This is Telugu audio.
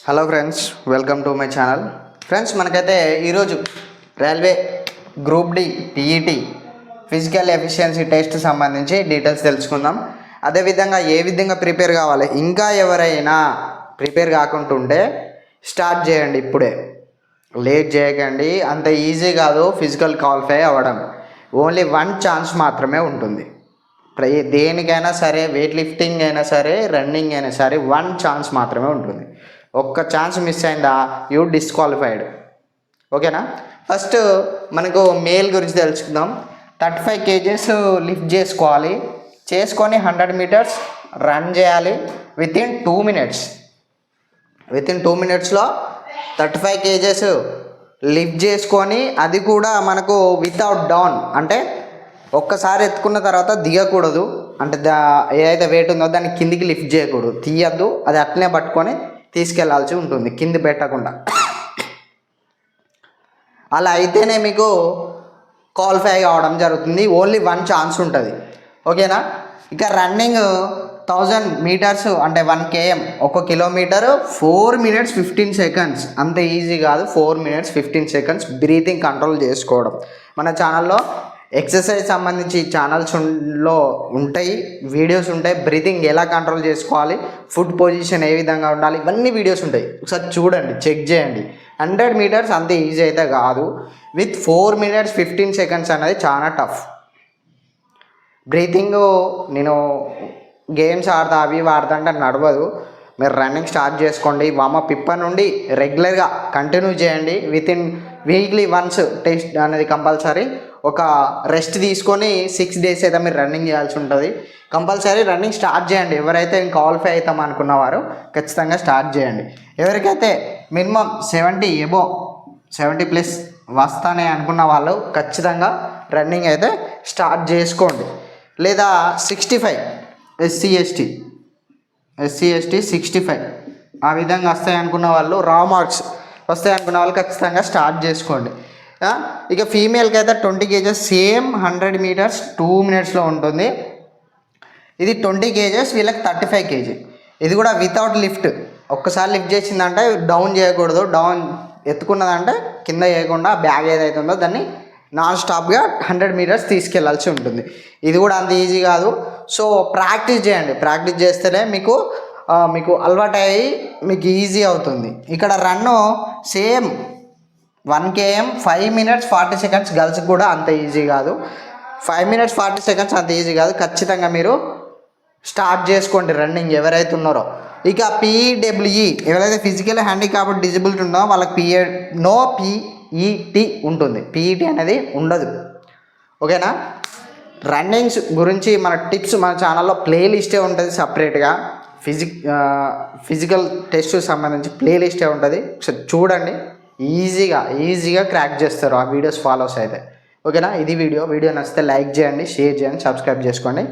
Hello friends, welcome to my channel. Friends, మనకైతే ఈరోజు railway group D TET physical efficiency test సంబంధించి డీటెయిల్స్ తెలుసుకుందాం. అదేవిధంగా ఏ విధంగా ప్రిపేర్ కావాలి, ఇంకా ఎవరైనా ప్రిపేర్ కాకుంటుంటే స్టార్ట్ చేయండి. ఇప్పుడే లేట్ చేయకండి. అంత ఈజీ కాదు ఫిజికల్ క్వాలిఫై అవ్వడం. ఓన్లీ వన్ ఛాన్స్ మాత్రమే ఉంటుంది. దేనికైనా సరే, వెయిట్ లిఫ్టింగ్ అయినా సరే, రన్నింగ్ అయినా సరే, వన్ ఛాన్స్ మాత్రమే ఉంటుంది. ఒక్క ఛాన్స్ మిస్ అయిందా, యూ డిస్క్వాలిఫైడ్. ఓకేనా? ఫస్ట్ మనకు మేల్ గురించి తెలుసుకుందాం. 35 kgs లిఫ్ట్ చేసుకొని 100 meters రన్ చేయాలి within 2 minutes. Within 2 minutesలో 35 kgs lift చేసుకొని, అది కూడా మనకు వితౌట్ డౌన్, అంటే ఒక్కసారి ఎత్తుకున్న తర్వాత దిగకూడదు. అంటే ఏదైతే వెయిట్ ఉందో దాన్ని కిందికి లిఫ్ట్ చేయకూడదు, తీయద్దు. అది అట్లనే పట్టుకొని తీసుకెళ్లాల్సి ఉంటుంది, కింది పెట్టకుండా. అలా అయితేనే మీకు క్వాలిఫై కావడం జరుగుతుంది. ఓన్లీ వన్ ఛాన్స్ ఉంటుంది. ఓకేనా? ఇక రన్నింగ్ 1000 meters అంటే 1 km, 1 kilometer 4 minutes 15 seconds. అంత ఈజీ కాదు. 4 minutes 15 seconds బ్రీతింగ్ కంట్రోల్ చేసుకోవడం. మన ఛానల్లో ఎక్సర్సైజ్ సంబంధించి ఛానల్స్లో ఉంటాయి, వీడియోస్ ఉంటాయి. బ్రీతింగ్ ఎలా కంట్రోల్ చేసుకోవాలి, ఫుడ్ పొజిషన్ ఏ విధంగా ఉండాలి, ఇవన్నీ వీడియోస్ ఉంటాయి. ఒకసారి చూడండి, చెక్ చేయండి. 100 meters అంత ఈజీ అయితే కాదు. విత్ 4 minutes 15 seconds అనేది చాలా టఫ్. బ్రీతింగ్ నేను గేమ్స్ ఆడతా, అవి వాడతా అంటే నడవదు. మీరు రన్నింగ్ స్టార్ట్ చేసుకోండి. వామప్ ఇప్పటి నుండి రెగ్యులర్గా కంటిన్యూ చేయండి. వితిన్ వీక్లీ వన్స్ టెస్ట్ అనేది కంపల్సరీ. ఒక రెస్ట్ తీసుకొని 6 days అయితే మీరు రన్నింగ్ చేయాల్సి ఉంటుంది. కంపల్సరీ రన్నింగ్ స్టార్ట్ చేయండి. ఎవరైతే క్వాలిఫై అవుతాం అనుకున్నవారు ఖచ్చితంగా స్టార్ట్ చేయండి. ఎవరికైతే మినిమం 70+ వస్తానే అనుకున్న వాళ్ళు ఖచ్చితంగా రన్నింగ్ అయితే స్టార్ట్ చేసుకోండి. లేదా 65 SC ST 65 ఆ విధంగా వస్తాయి అనుకున్న వాళ్ళు, రా మార్క్స్ వస్తాయి అనుకున్న వాళ్ళు ఖచ్చితంగా స్టార్ట్ చేసుకోండి. ఇక ఫీమేల్కి అయితే 20 kgs సేమ్ 100 meters 2 minutesలో ఉంటుంది. ఇది 20 kgs, వీళ్ళకి 35 kg. ఇది కూడా వితౌట్ లిఫ్ట్. ఒక్కసారి లిఫ్ట్ చేసిందంటే డౌన్ చేయకూడదు. డౌన్ ఎత్తుకున్నదంటే కింద చేయకుండా బ్యాగ్ ఏదైతే ఉందో దాన్ని నాన్ స్టాప్గా 100 meters తీసుకెళ్లాల్సి ఉంటుంది. ఇది కూడా అంత ఈజీ కాదు. సో ప్రాక్టీస్ చేయండి. ప్రాక్టీస్ చేస్తేనే మీకు అలవాటు అయ్యి మీకు ఈజీ అవుతుంది. ఇక్కడ run same 1 km 5 minutes 40 seconds. గర్ల్స్కి కూడా అంత ఈజీ కాదు. 5 minutes 40 seconds అంత ఈజీ కాదు. ఖచ్చితంగా మీరు స్టార్ట్ చేసుకోండి రన్నింగ్ ఎవరైతే ఉన్నారో. ఇక PWE ఎవరైతే ఫిజికల్ హ్యాండిక్యాప్డ్ డిజబిలిటీ ఉందో వాళ్ళకి నో PET ఉంటుంది. PET అనేది ఉండదు. ఓకేనా? రన్నింగ్స్ గురించి మన టిప్స్ మన ఛానల్లో ప్లేలిస్టే ఉంటుంది సపరేట్గా. ఫిజికల్ టెస్ట్ సంబంధించి ప్లేలిస్టే ఉంటుంది. ఒకసారి చూడండి. ఈజీగా క్రాక్ చేస్తారు ఆ వీడియోస్ ఫాలోస్ అయితే. ఓకేనా? ఇది వీడియో నచ్చితే లైక్ చేయండి, షేర్ చేయండి, సబ్స్క్రైబ్ చేసుకోండి.